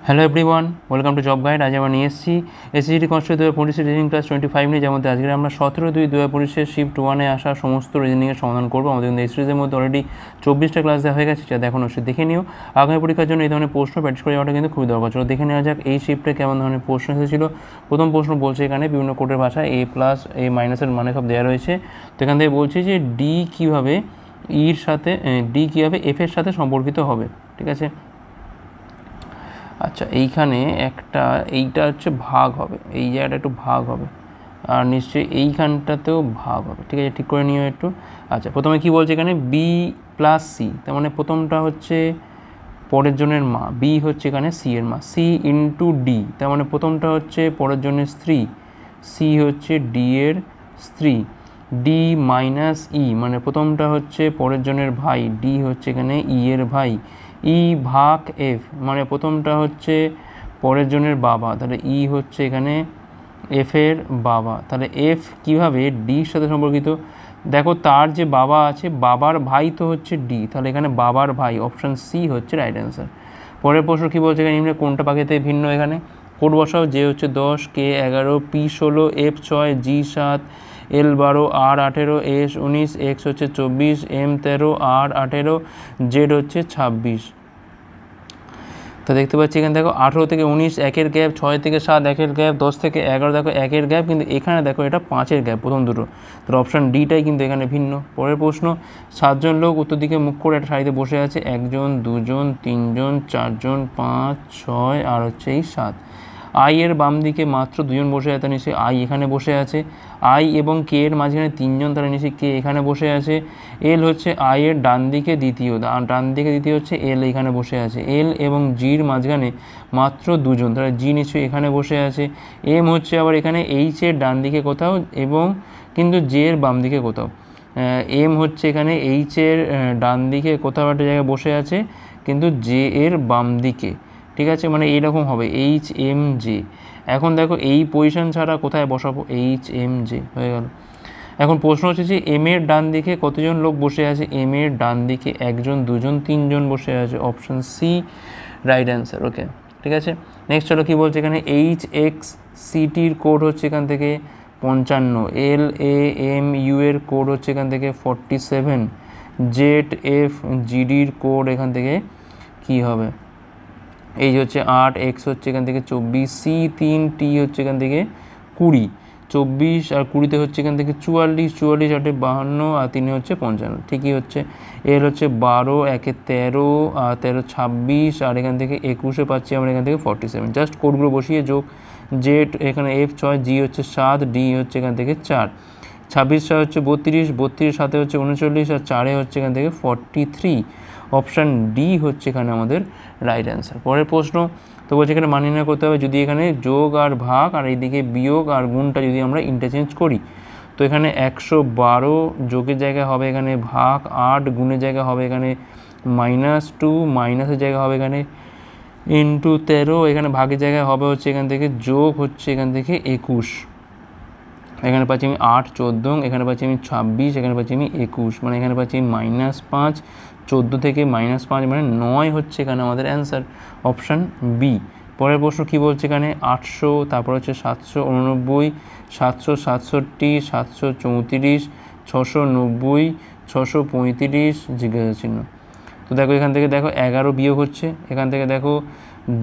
Hello everyone, welcome to job guide. আজ আমরা নিয়ে এসেছি এসএসসি কনস্টেবল 2025 রিজনিং ক্লাস 25 নিয়ে, যার মধ্যে আজকে আমরা 17/2/2025 শিফট 1-এ আসা সমস্ত রিজনিংয়ের সমাধান করবো। আমাদের কিন্তু এই সিরিজের মধ্যে অলরেডি 24টা ক্লাস দেওয়া হয়ে গেছে, যা এখন অবশ্যই দেখে নিও। আগামী পরীক্ষার জন্য এই ধরনের প্রশ্ন প্র্যাকটিস করে যাওয়াটা কিন্তু খুবই দরকার। চলো দেখে নেওয়া যাক এই শিফটে কেমন ধরনের প্রশ্ন এসেছিল। প্রথম প্রশ্ন বলছে এখানে বিভিন্ন কোডের ভাষায় a প্লাস a মাইনাসের মানে সব দেওয়া রয়েছে। তো এখান থেকে বলছে যে ডি কীভাবে ইর সাথে ডি কীভাবে এফ এর সাথে সম্পর্কিত হবে। ঠিক আছে, আচ্ছা এইখানে এইটা হচ্ছে ভাগ হবে, এই জায়গাটা একটু ভাগ হবে, আর নিশ্চয়ই এইখানটাতেও ভাগ হবে। ঠিক আছে, ঠিক করে নিও একটু। আচ্ছা প্রথমে কি বলছে এখানে বি প্লাস সি, তার মানে প্রথমটা হচ্ছে পরের জনের মা, বি হচ্ছে এখানে সি এর মা, সি ইন্টু ডি, তার মানে প্রথমটা হচ্ছে পরের জনের স্ত্রী, সি হচ্ছে ডি এর স্ত্রী, ডি মাইনাস ই মানে প্রথমটা হচ্ছে পরের জনের ভাই, ডি হচ্ছে এখানে ই এর ভাই, ই ভাগ এফ মানে প্রথমটা হচ্ছে পরের জনের বাবা, তাহলে ই হচ্ছে এখানে এফ এর বাবা। তাহলে এফ কীভাবে ডির সাথে সম্পর্কিত, দেখো তার যে বাবা আছে বাবার ভাই তো হচ্ছে ডি, তাহলে এখানে বাবার ভাই, অপশান সি হচ্ছে রাইট অ্যান্সার। পরের প্রশ্ন কী বলছে এখানে, নিম্নে কোনটা পাখিতে ভিন্ন, এখানে কোড বসাও। যে হচ্ছে 10, কে 11, পি 16, এফ 6, জি 7, এল 12, আর 18, এস 19, এক্স হচ্ছে 24, এম 13, আর 18, জেড হচ্ছে 26। তো দেখতে পাচ্ছি এখানে দেখো 18 থেকে 19 একের গ্যাপ, 6 থেকে 7 একের গ্যাপ, 10 থেকে 11 দেখো একের গ্যাপ, কিন্তু এখানে দেখো এটা 5-এর গ্যাপ প্রথম দুটো, তো অপশান ডিটাই কিন্তু এখানে ভিন্ন। পরের প্রশ্ন, 7জন লোক উত্তর দিকে মুখ করে একটা সারিতে বসে আছে, 1 জন 2 জন 3 জন 4 জন 5 6 আর হচ্ছে এই 7। আই এর বাম দিকে মাত্র 2 জন বসে আছে, নিশ্চয়ই আই এখানে বসে আছে। আই এবং কে এর মাঝখানে 3 জন, তাহলে নিশ্চয়ই কে এখানে বসে আছে। এল হচ্ছে আই এর ডান দিকে দ্বিতীয়, ডান দিকে দ্বিতীয় হচ্ছে এল এখানে বসে আছে। এল এবং জির মাঝখানে মাত্র 2 জন, তাহলে জি নিশ্চয়ই এখানে বসে আছে। এম হচ্ছে আবার এখানে এইচ এর ডান দিকে কোথাও এবং কিন্তু জে এর বাম দিকে কোথাও। এম হচ্ছে এখানে এইচ এর ডান দিকে কোথাও একটা জায়গায় বসে আছে, কিন্তু জে এর বাম দিকে। ঠিক আছে, মানে এইরকম হবে এইচ এম জে। এখন দেখো এই পজিশন ছাড়া কোথায় বসাবো, এইচ এম জে হয়ে গেল। এখন প্রশ্ন হচ্ছে যে এম এর ডান দিকে কতজন লোক বসে আছে, এম এর ডান দিকে 1 জন 2 জন 3 জন বসে আছে, অপশান সি রাইট অ্যান্সার। ওকে ঠিক আছে, নেক্সট চলো কী বলছে এখানে, এইচ এক্স সিটির কোড হচ্ছে এখান থেকে 55, এল এ এম ইউ এর কোড হচ্ছে এখান থেকে 47, জেড এফ জিডির কোড এখান থেকে কী হবে, এই হচ্ছে 8, এক্স হচ্ছে এখান থেকে 24, সি 3, টি হচ্ছে এখান থেকে 20, 24 আর 20তে হচ্ছে এখান থেকে 44, 44 8 52 আর 3 হচ্ছে 55, ঠিকই হচ্ছে। এল হচ্ছে 12, 1 13 আর 13 26 আর এখান থেকে 21 পাচ্ছি আমরা এখান থেকে 47, জাস্ট কোডগুলো বসিয়ে যোগ। জেড এখানে এফ 6, জি হচ্ছে 7, ডি হচ্ছে এখান থেকে 4, 26 হচ্ছে 32, 32 সাথে হচ্ছে 39 আর 4 হচ্ছে এখান থেকে 43, অপশান ডি হচ্ছে এখানে আমাদের রাইট অ্যান্সার। পরের প্রশ্ন, তো বলছে এখানে মান নির্ণয় করতে হবে যদি এখানে যোগ আর ভাগ আর এইদিকে বিয়োগ আর গুণটা যদি আমরা ইন্টারচেঞ্জ করি। তো এখানে 112 যোগের জায়গায় হবে এখানে ভাগ 8, গুণের জায়গায় হবে এখানে -2, মাইনাসের জায়গায় হবে এখানে ইন্টু 13, এখানে ভাগের জায়গায় হবে হচ্ছে এখান থেকে যোগ হচ্ছে এখান থেকে 21, এখানে পাচ্ছি আমি 8 14, এখানে পাচ্ছি আমি 26, এখানে পাচ্ছি আমি 21, মানে এখানে পাচ্ছি -5, 14 থেকে -5 মানে 9 হচ্ছে এখানে আমাদের অ্যান্সার, অপশান বি। পরের প্রশ্ন কী বলছে এখানে, 800, তারপর হচ্ছে 789, 767, 734, 690, 635 জিজ্ঞাসা চিহ্ন। তো দেখো এখান থেকে দেখো 11 বিয়োগ হচ্ছে, এখান থেকে দেখো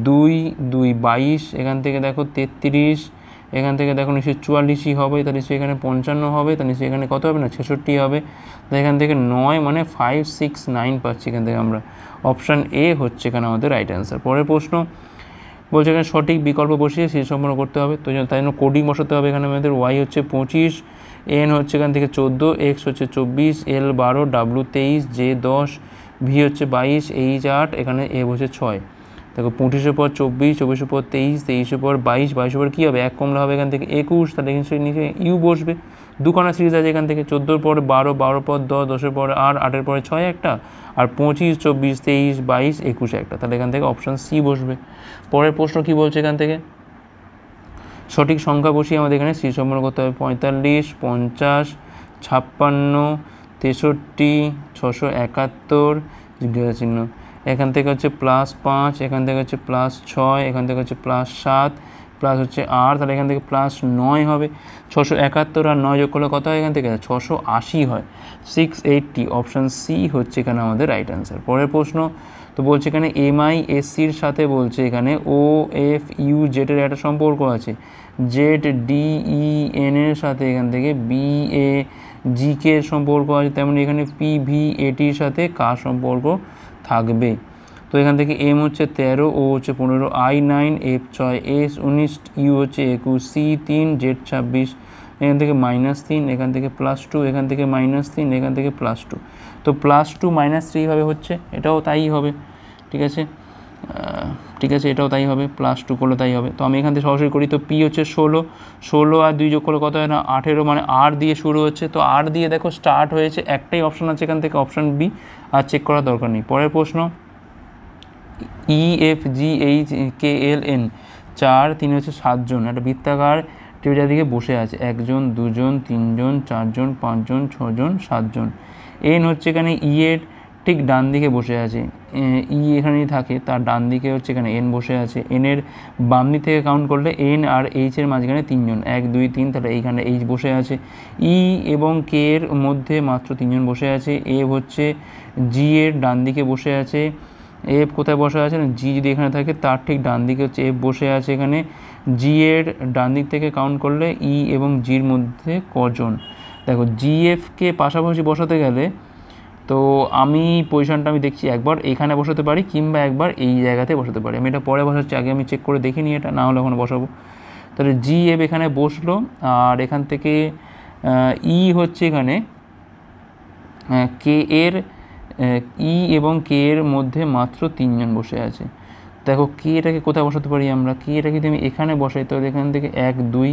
2 2 22, এখান থেকে দেখো 33, এখান থেকে দেখো নিশ্চয়ই 44ই হবে, তাহলে নিশ্চয়ই এখানে 55 হবে, তাহলে নিশ্চয়ই এখানে কত হবে না 66 হবে। তো এখান থেকে 9 মানে 5 6 9 পাচ্ছি এখান থেকে আমরা, অপশান এ হচ্ছে এখানে আমাদের রাইট অ্যান্সার। পরের প্রশ্ন বলছে এখানে সঠিক বিকল্প বসিয়ে শেষ সম্পন্ন করতে হবে, তো তাই জন্য কোডিং বসাতে হবে। এখানে আমাদের ওয়াই হচ্ছে 25, এন হচ্ছে এখান থেকে 14, এক্স হচ্ছে 24, এল 12, ডাব্লু 23, জে 10, ভি হচ্ছে 22, এইচ 8, এখানে এ হচ্ছে 6। দেখো 25-এর পর 24, 24-এর পর 23, 23-এর পর 22, 22-এর পর কী হবে, এক কমলা হবে এখান থেকে 21, তাহলে নিচে ইউ বসবে। দুখানা সিরিজ আছে এখান থেকে, 14-এর পরে 12, 12-এর পর 10, 10-এর পরে 8, 8-এর পরে 6 একটা, আর 25, 24, 23, 22, 21 একটা, তাহলে এখান থেকে অপশান সি বসবে। পরের প্রশ্ন কী বলছে এখান থেকে, সঠিক সংখ্যা বসিয়ে আমাদের এখানে সি সম্পন্ন করতে হবে, 45, 50, 56, 63, 671 জিজ্ঞাসা চিহ্ন। এখান থেকে হচ্ছে +5, এখান থেকে হচ্ছে +6, এখান থেকে হচ্ছে +7, প্লাস হচ্ছে 8, তাহলে এখান থেকে +9 হবে। 671 আর 9 যোগ করলে কত হয় এখান থেকে? 680 হয়। 680, অপশান সি হচ্ছে এখানে আমাদের রাইট অ্যান্সার। পরের প্রশ্ন তো বলছে এখানে MISCর সাথে বলছে এখানে OFUZ এর একটা সম্পর্ক আছে, ZDEN এর সাথে এখান থেকে BAGK এর সম্পর্ক আছে, তেমনি এখানে PVATর সাথে কার সম্পর্ক থাকবে? তো এখান থেকে M হচ্ছে 13, O হচ্ছে 15, I 9, F 6, S 19, U হচ্ছে 21, C 3, Z 26, এখান থেকে -3, এখান থেকে +2, এখান থেকে -3, এখান থেকে +2। তো +2 -3 ভাবে হচ্ছে, এটাও তাই হবে। ঠিক আছে, ঠিক আছে, এটাও তাই হবে, +2 করলে তাই হবে। তো আমি এখান থেকে সরাসরি করি। তো P হচ্ছে 16 আর 2 যোগ করলে কত হয় না 18, মানে R দিয়ে শুরু হচ্ছে। তো R দিয়ে দেখো স্টার্ট হয়েছে, একটাই অপশান আছে এখান থেকে, অপশান বি, আর চেক করার দরকার নেই। পরের প্রশ্ন EFGHKLN 4, তিনি হচ্ছে 7 জন একটা বৃত্তাকার ত্রিভুজের দিকে বসে আছে, 1 জন 2 জন 3 জন 4 জন 5 জন 6 জন 7 জন। N হচ্ছে এখানে E এর ঠিক ডান দিকে বসে আছে, E এখানেই থাকে, তার ডান দিকে হচ্ছে এখানে N বসে আছে। N এর বাম দিক থেকে কাউন্ট করলে N আর H এর মাঝখানে 3 জন, 1 2 3, তাহলে এইখানে H বসে আছে। E এবং K এর মধ্যে মাত্র 3 জন বসে আছে। F হচ্ছে G এর ডান দিকে বসে আছে। F কোথায় বসে আছে না, G যদি এখানে থাকে তার ঠিক ডান দিকে হচ্ছে F বসে আছে এখানে। G এর ডান দিক থেকে কাউন্ট করলে E এবং G এর মধ্যে কজন? দেখো GFকে পাশাপাশি বসাতে গেলে তো আমি পজিশনটা আমি দেখছি, একবার এখানে বসাতে পারি কিংবা একবার এই জায়গাতে বসাতে পারি। আমি এটা পরে বসাচ্ছি, আগে আমি চেক করে দেখে নিই এটা, না হলে ওখানে বসাবো। তাহলে GF এখানে বসলো, আর এখান থেকে E হচ্ছে এখানে K এর E এবং K এর মধ্যে মাত্র 3 জন বসে আছে। দেখো K এটাকে কোথায় বসাতে পারি আমরা? K এটাকে যদি আমি এখানে বসাই তাহলে এখান থেকে 1 2,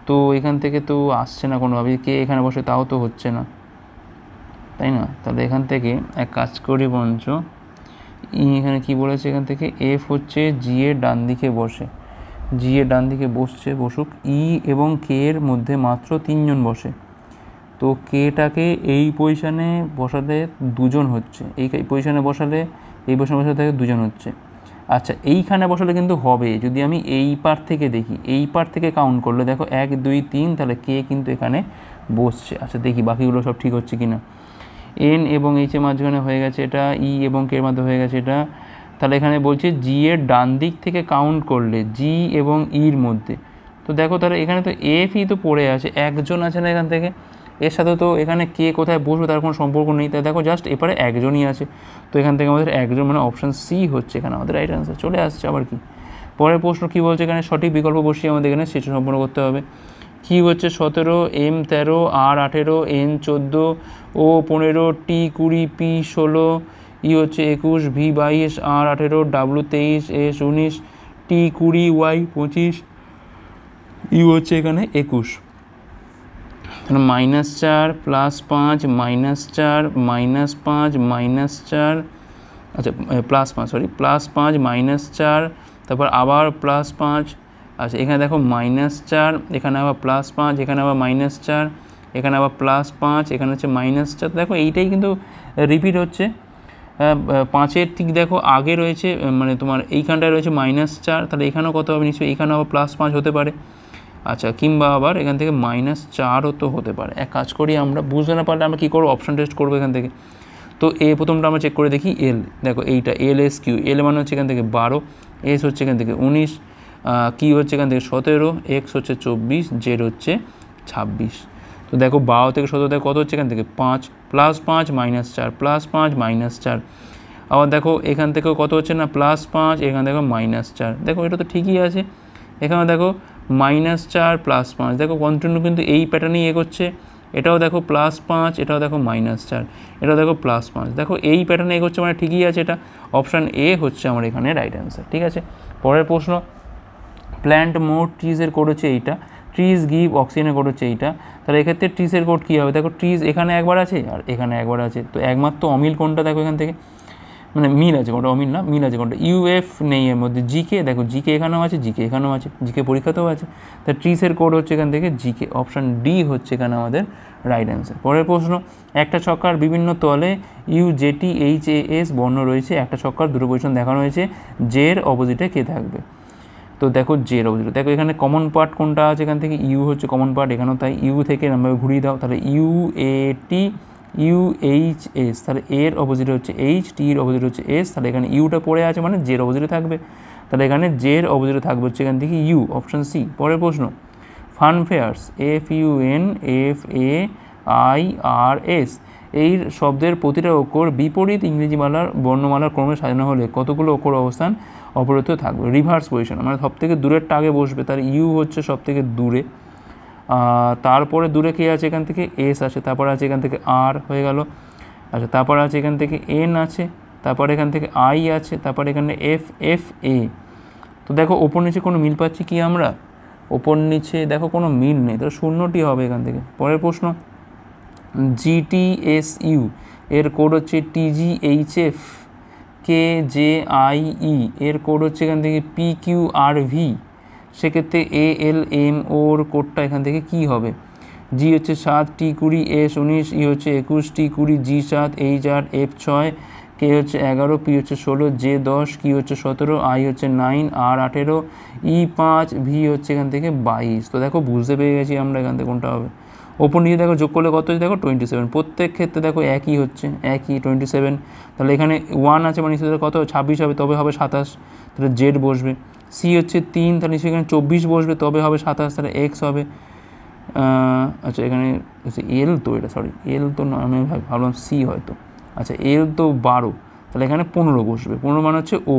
তো এখান থেকে তো আসছে না কোনোভাবে। K এখানে বসে তাও তো হচ্ছে না, তাই না? তাহলে এখান থেকে এক কাজ করি বঞ্চ, এখানে কি বলেছে, এখান থেকে F হচ্ছে G এর ডান দিকে বসে, G এর ডান দিকে বসছে, বসুক। E এবং K এর মধ্যে মাত্র 3 জন বসে, তো Kটাকে এই পজিশানে বসাতে 2 জন হচ্ছে, এই পজিশানে বসালে এই পজিশানে বসাতে 2 জন হচ্ছে। আচ্ছা, এইখানে বসালে কিন্তু হবে, যদি আমি এই পার থেকে দেখি, এই পার থেকে কাউন্ট করলে দেখো 1 2 3, তাহলে K কিন্তু এখানে বসছে। আচ্ছা দেখি বাকিগুলো সব ঠিক হচ্ছে কিনা। N এবং H এর মাঝখানে হয়ে গেছে এটা, E এবং K এর মধ্যে হয়ে গেছে এটা। তাহলে এখানে বলছে G এর ডান দিক থেকে কাউন্ট করলে G এবং Eর মধ্যে, তো দেখো তাহলে এখানে তো F-ই তো পড়ে আছে, একজন আছে না এখান থেকে, এর সাথে তো এখানে কে কোথায় বসবে তার কোনো সম্পর্ক নেই, তাই দেখো জাস্ট এপারে একজনই আছে। তো এখান থেকে আমাদের একজন, মানে অপশান সি হচ্ছে এখানে আমাদের রাইট অ্যান্সার চলে আসছে। আবার কি পরের প্রশ্ন কী বলছে, এখানে সঠিক বিকল্প বসিয়ে আমাদের এখানে সেটা সম্পন্ন করতে হবে। কি হচ্ছে 17, M 13, R 18, N 14, O 15, T 20, P 16, E হচ্ছে 21, V 22, R 18, W 23, S 19, T 20, Y 25, U হচ্ছে এখানে 21। -4 +5 -4 -5 -4, আচ্ছা +5 সরি +5 -4, তারপর আবার +5। আচ্ছা এখানে দেখো -4, এখানে আবার +5, এখানে আবার -4, এখানে আবার +5, এখানে হচ্ছে -4। দেখো এইটাই কিন্তু রিপিট হচ্ছে, 5-এর ঠিক দেখো আগে রয়েছে, মানে তোমার এইখানটায় রয়েছে -4, তাহলে এখানেও কত হবে নিশ্চয়ই, এখানেও আবার +5 হতে পারে। আচ্ছা কিংবা আবার এখান থেকে -4ও তো হতে পারে। এক কাজ করি, আমরা বুঝতে না পারলে আমরা কী করবো, অপশান টেস্ট করবো এখান থেকে। তো প্রথমটা আমরা চেক করে দেখি, এল, দেখো এইটা LSQ, এল মানে হচ্ছে এখান থেকে 12, এস হচ্ছে এখান থেকে 19, কি হচ্ছে এখান থেকে 17, এক্স হচ্ছে 24, জেড হচ্ছে 26। তো দেখো 12 থেকে 17 থেকে কত হচ্ছে এখান থেকে 5, +5 -4 +5 -4, আবার দেখো এখান থেকেও কত হচ্ছে না +5, এখান থেকে -4। দেখো এটা তো ঠিকই আছে, এখানে দেখো -4 +5, দেখো কন্টিনিউ কিন্তু এই প্যাটার্নেই এগোচ্ছে। এটাও দেখো +5, এটাও দেখো -4, এটাও দেখো +5, দেখো এই প্যাটার্নে এগোচ্ছে, মানে ঠিকই আছে। এটা অপশান এ হচ্ছে আমার এখানে রাইট অ্যান্সার। ঠিক আছে, পরের প্রশ্ন, প্ল্যান্ট মোর ট্রিজের কোড হচ্ছে এইটা, ট্রিজ গিভ অক্সিজেনের কোড হচ্ছে এইটা। তাহলে এক্ষেত্রে ট্রিজের কোড কী হবে, দেখো ট্রিজ এখানে একবার আছে আর এখানে একবার আছে, তো একমাত্র অমিল কোনটা দেখো এখান থেকে মানে মিল আছে কোনটা, অমিল না, মিল আছে কোনটা, ইউএফ নেই এর মধ্যে, জিকে দেখো জিকে এখানেও আছে, জিকে এখানেও আছে, জিকে পরীক্ষাতেও আছে, তা ট্রিসের কোড হচ্ছে এখান থেকে জিকে, অপশান ডি হচ্ছে এখানে আমাদের রাইট অ্যান্সার। পরের প্রশ্ন, একটা ছক্কার বিভিন্ন তলে UJTHAS বর্ণ রয়েছে, একটা ছক্কার দুটো পজিশন দেখানো হয়েছে, জের অপোজিটে কে থাকবে? তো দেখো জের অপোজিটে, দেখো এখানে কমন পার্ট কোনটা আছে, এখান থেকে ইউ হচ্ছে কমন পার্ট, এখানেও তাই, ইউ থেকে এরমভাবে ঘুরিয়ে দাও, তাহলে UATUHS, তাহলে এর অপোজিটে হচ্ছে এইচ, টির অপোজিটে হচ্ছে এস, তাহলে এখানে ইউটা পড়ে আছে মানে জের অপোজিটে থাকবে, তাহলে এখানে জের অপোজিটে থাকবে হচ্ছে এখান থেকে ইউ, অপশান সি। পরের প্রশ্ন, ফানফেয়ার্স, FUNFAIRS, এই শব্দের প্রতিটা অক্ষর বিপরীত ইংরেজি বর্ণমালার ক্রমে সাজানো হলে কতগুলো অক্ষর অবস্থান অপরিবর্তিত থাকবে? রিভার্স পজিশন, মানে সব থেকে দূরেরটা আগে বসবে, তার ইউ হচ্ছে সব থেকে দূরে, তারপরে দূরে কে আছে, এখান থেকে এস আছে, তারপরে আছে এখান থেকে আর হয়ে গেল, আচ্ছা তারপরে আছে এখান থেকে এন আছে, তারপরে এখান থেকে আই আছে, তারপরে এখানে FFA। তো দেখো ওপর নিচে কোনো মিল পাচ্ছি কি আমরা? ওপর নিচে দেখো কোনো মিল নেই, তো শূন্যটি হবে এখান থেকে। পরের প্রশ্ন, GTSU এর কোড হচ্ছে TGHF, KJIE এর কোড হচ্ছে এখান থেকে PQRV, সেক্ষেত্রে ALM ওর কোডটা এখান থেকে কি হবে? জি হচ্ছে 7, T 20, S 19, ই হচ্ছে 21, T 20, G 7, H 8, F 6, কে হচ্ছে 11, P হচ্ছে 16, J 10, কি হচ্ছে 17, I হচ্ছে 9, R 18, E 5, V হচ্ছে এখান থেকে 22। তো দেখো বুঝতে পেরে গেছি আমরা এখান থেকে কোনটা হবে। ওপর নিচে দেখো যোগ করলে কত হচ্ছে, দেখো 27, প্রত্যেক ক্ষেত্রে দেখো একই হচ্ছে, একই 27, তাহলে এখানে 1 আছে মানে নিশ্চয়ই কত 26 হবে, তবে হবে 27, তাহলে জেড বসবে। সি হচ্ছে 3, তাহলে নিশ্চয়ই এখানে 24 বসবে, তবে হবে 27, তাহলে এক্স হবে। আচ্ছা এখানে এল, তো এটা সরি এল তো নয়, আমি ভাবলাম সি হয়তো, আচ্ছা এল তো 12, তাহলে এখানে 15 বসবে, 15 মানে হচ্ছে ও।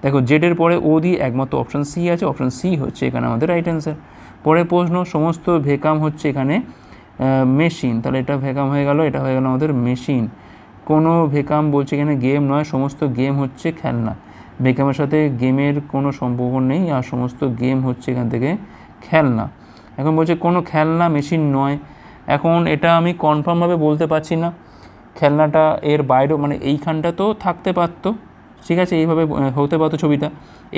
দেখো জেডের পরে ও দিয়ে একমাত্র অপশান সি আছে, অপশান সি হচ্ছে এখানে আমাদের রাইট অ্যান্সার। পরের প্রশ্ন, সমস্ত ভেকাম হচ্ছে এখানে মেশিন, তাহলে এটা ভেকাম হয়ে গেল, এটা হয়ে গেল আমাদের মেশিন। কোনো ভেকাম বলছে এখানে গেম নয়, সমস্ত গেম হচ্ছে খেলনা, ভেকামের সাথে গেমের কোনো সম্পর্ক নেই, আর সমস্ত গেম হচ্ছে এখান থেকে খেলনা। এখন বলছে কোনো খেলনা মেশিন নয়, এখন এটা আমি কনফার্মভাবে বলতে পারছি না, খেলনাটা এর বাইরেও মানে এইখানটা তো থাকতে পারতো, ঠিক আছে এইভাবে হতে পারতো ছবিটা,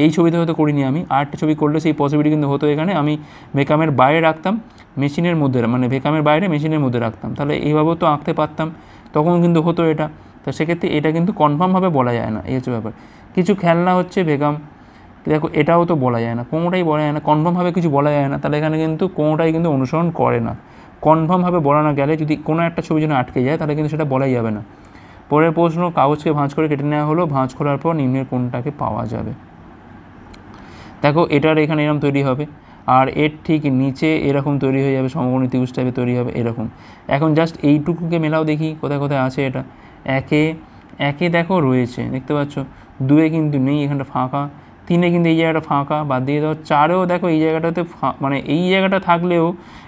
এই ছবিতে হয়তো করিনি আমি, আরেকটা ছবি করলে সেই পসিবিলিটি কিন্তু হতো, এখানে আমি ভেকামের বাইরে রাখতাম, মেশিনের মধ্যে মানে ভেকামের বাইরে মেশিনের মধ্যে রাখতাম, তাহলে এইভাবেও তো আঁকতে পারতাম, তখন কিন্তু হতো এটা। তো সেক্ষেত্রে এটা কিন্তু কনফার্মভাবে বলা যায় না, এই হচ্ছে ব্যাপার। কিছু খেলনা হচ্ছে ভেকাম, দেখো এটাও তো বলা যায় না, কোনোটাই বলা যায় না, কনফার্মভাবে কিছু বলা যায় না, তাহলে এখানে কিন্তু কোনোটাই কিন্তু অনুসরণ করে না। কনফার্মভাবে বলা না গেলে যদি কোনো একটা ছবি যেন আটকে যায়, তাহলে কিন্তু সেটা বলাই যাবে না। পরের প্রশ্ন, কাগজকে ভাঁজ করে কেটে নেওয়া হলো, ভাঁজ করার পর নিম্নের কোনটাকে পাওয়া যাবে? দেখো এটার এখানে এরকম তৈরি হবে, আর এর ঠিক নিচে এরকম তৈরি হয়ে যাবে, সমকোণী ত্রিভুজ টাইপে তৈরি হবে এরকম। এখন জাস্ট এইটুকুকে মেলাও দেখি কোথায় কোথায় আছে এটা। একে দেখো রয়েছে, দেখতে পাচ্ছ, 2-এ কিন্তু নেই, এখানটা ফাঁকা, 3-এ কিন্তু এই জায়গাটা ফাঁকা, বাদ দিয়ে দাও। 4-এও দেখো এই জায়গাটাতে মানে এই জায়গাটা থাকলেও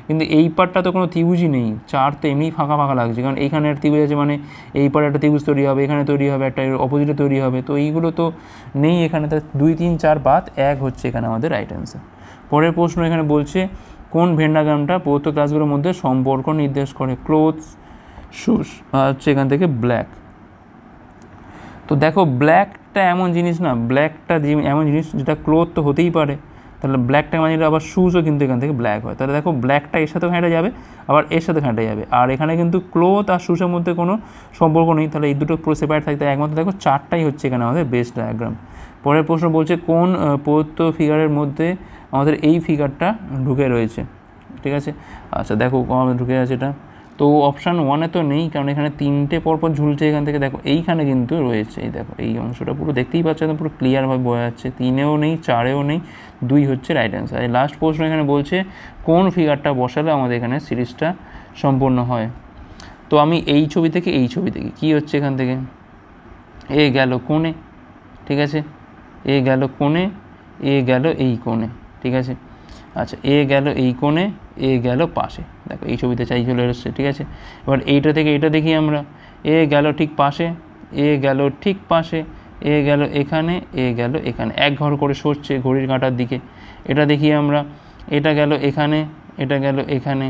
কিন্তু এই পার্টটা তো কোনো ত্রিভুজই নেই, 4 তো এমনি ফাঁকা ফাঁকা লাগছে, কারণ এইখানে একটা ত্রিভুজ আছে মানে এই পারে একটা ত্রিভুজ তৈরি হবে, এখানে তৈরি হবে, একটা অপোজিটে তৈরি হবে, তো এইগুলো তো নেই এখানে, তাই 2, 3, 4 বাদ 1 হচ্ছে এখানে আমাদের রাইট অ্যান্সার। পরের প্রশ্ন এখানে বলছে কোন ভেন ডায়াগ্রামটা প্রদত্ত ক্লাসগুলোর মধ্যে সম্পর্ক নির্দেশ করে? ক্লোথস, শুজ হচ্ছে এখান থেকে ব্ল্যাক। তো দেখো ব্ল্যাকটা এমন জিনিস না, ব্ল্যাকটা এমন জিনিস যেটা ক্লোথ তো হতেই পারে, তাহলে ব্ল্যাকটা মানে আবার শুজও কিন্তু এখান থেকে ব্ল্যাক হয়, তাহলে দেখো ব্ল্যাকটা এর সাথেও হেঁটে যাবে, আবার এর সাথে হেঁটে যাবে, আর এখানে কিন্তু ক্লোথ আর শুজের মধ্যে কোনো সম্পর্ক নেই, তাহলে এই দুটো পুরো সেপারেট থাকতে একমাত্র দেখো 4টাই হচ্ছে এখানে আমাদের বেস্ট ডায়াগ্রাম। পরের প্রশ্ন বলছে কোন প্রদত্ত ফিগারের মধ্যে আমাদের এই ফিগারটা ঢুকে রয়েছে, ঠিক আছে। আচ্ছা দেখো আমাদের ঢুকে আছে এটা, তো অপশান 1-এ তো নেই, কারণ এখানে 3টে পরপর ঝুলছে, এখান থেকে দেখো এইখানে কিন্তু রয়েছে, এই দেখো এই অংশটা পুরো দেখতেই পাচ্ছ, পুরো ক্লিয়ারভাবে বোঝা যাচ্ছে, 3-এও নেই, 4-এও নেই, 2 হচ্ছে রাইট অ্যান্সার। এই লাস্ট প্রশ্ন এখানে বলছে কোন ফিগারটা বসালে আমাদের এখানে সিরিজটা সম্পূর্ণ হয়। তো আমি এই ছবি থেকে এই ছবি দেখি কী হচ্ছে, এখান থেকে এ গেল কোণে, ঠিক আছে, এ গেল কোণে, এ গেল এই কোণে, ঠিক আছে। আচ্ছা এ গেল এই কোণে, এ গেল পাশে, দেখো এই ছবিতে চাই চলে এসছে, ঠিক আছে। এবার এইটা থেকে এটা দেখি আমরা, এ গেল ঠিক পাশে, এ গেল ঠিক পাশে, এ গেল এখানে, এ গেল এখানে, এক ঘর করে সরছে ঘড়ির কাঁটার দিকে। এটা দেখি আমরা, এটা গেল এখানে, এটা গেল এখানে,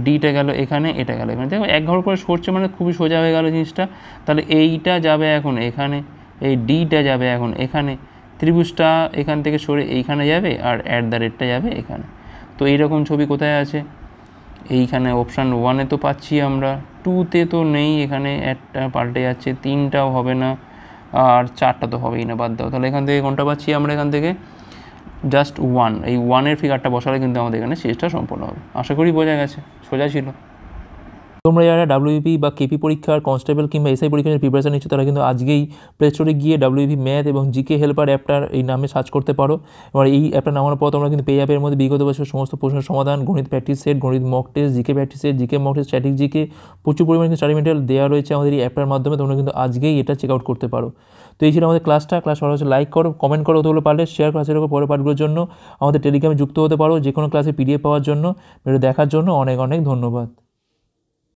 ডিটা গেল এখানে, এটা গেল এখানে, দেখো এক ঘর করে সরছে মানে খুবই সোজা হয়ে গেল জিনিসটা। তাহলে এইটা যাবে এখন এখানে, এই ডিটা যাবে এখন এখানে, ত্রিভুজটা এখান থেকে সরে এইখানে যাবে আর @ যাবে এখানে। তো এইরকম ছবি কোথায় আছে? এইখানে অপশান 1-এ তো পাচ্ছি আমরা, 2-তে তো নেই, এখানে একটা পাল্টে যাচ্ছে, 3টাও হবে না, আর 4টা তো হবেই না, বাদ দাও। তাহলে এখান থেকে কোনটা পাচ্ছি আমরা? এখান থেকে জাস্ট 1, এই 1-এর ফিগারটা বসালে কিন্তু আমাদের এখানে শেষটা সম্পূর্ণ হবে। আশা করি বোঝা গেছে, সোজা ছিল। তোমরা যারা ডাব্লিউপি বা কেপি পরীক্ষার, কনস্টেবল কিংবা এসআই পরীক্ষার প্রিপারেশন নিচ্ছ, তারা কিন্তু আজকেই প্লে স্টোরে গিয়ে ডাব্লিউপি ম্যাথ এবং জিকে হেল্পার অ্যাপটার এই নামে সার্চ করতে পারো। এবার এই অ্যাপটা নামানোর পর তোমরা কিন্তু পেয়ে যাবে এর মধ্যে বিগত বছর সমস্ত প্রশ্নের সমাধান, গণিত প্র্যাকটিস সেট, গণিত mock test, GK practice set, GK mock test, static GK, প্রচুর পরিমাণে স্টাডি মেটেরিয়াল দেওয়া রয়েছে আমাদের এই অ্যাপটার মাধ্যমে। তোমরা কিন্তু আজকেই এটা চেক আউট করতে পারো। তো এই ছিল আমাদের ক্লাস ভালো হচ্ছে লাইক করো, কমেন্ট করো, অতগুলো পারলে শেয়ার ক্লাসের উপর পরের পাঠগুলোর জন্য আমাদের টেলিগ্রামে যুক্ত হতে পারো যে কোনো ক্লাসে PDF পাওয়ার জন্য। ভিডিও দেখার জন্য অনেক অনেক ধন্যবাদ।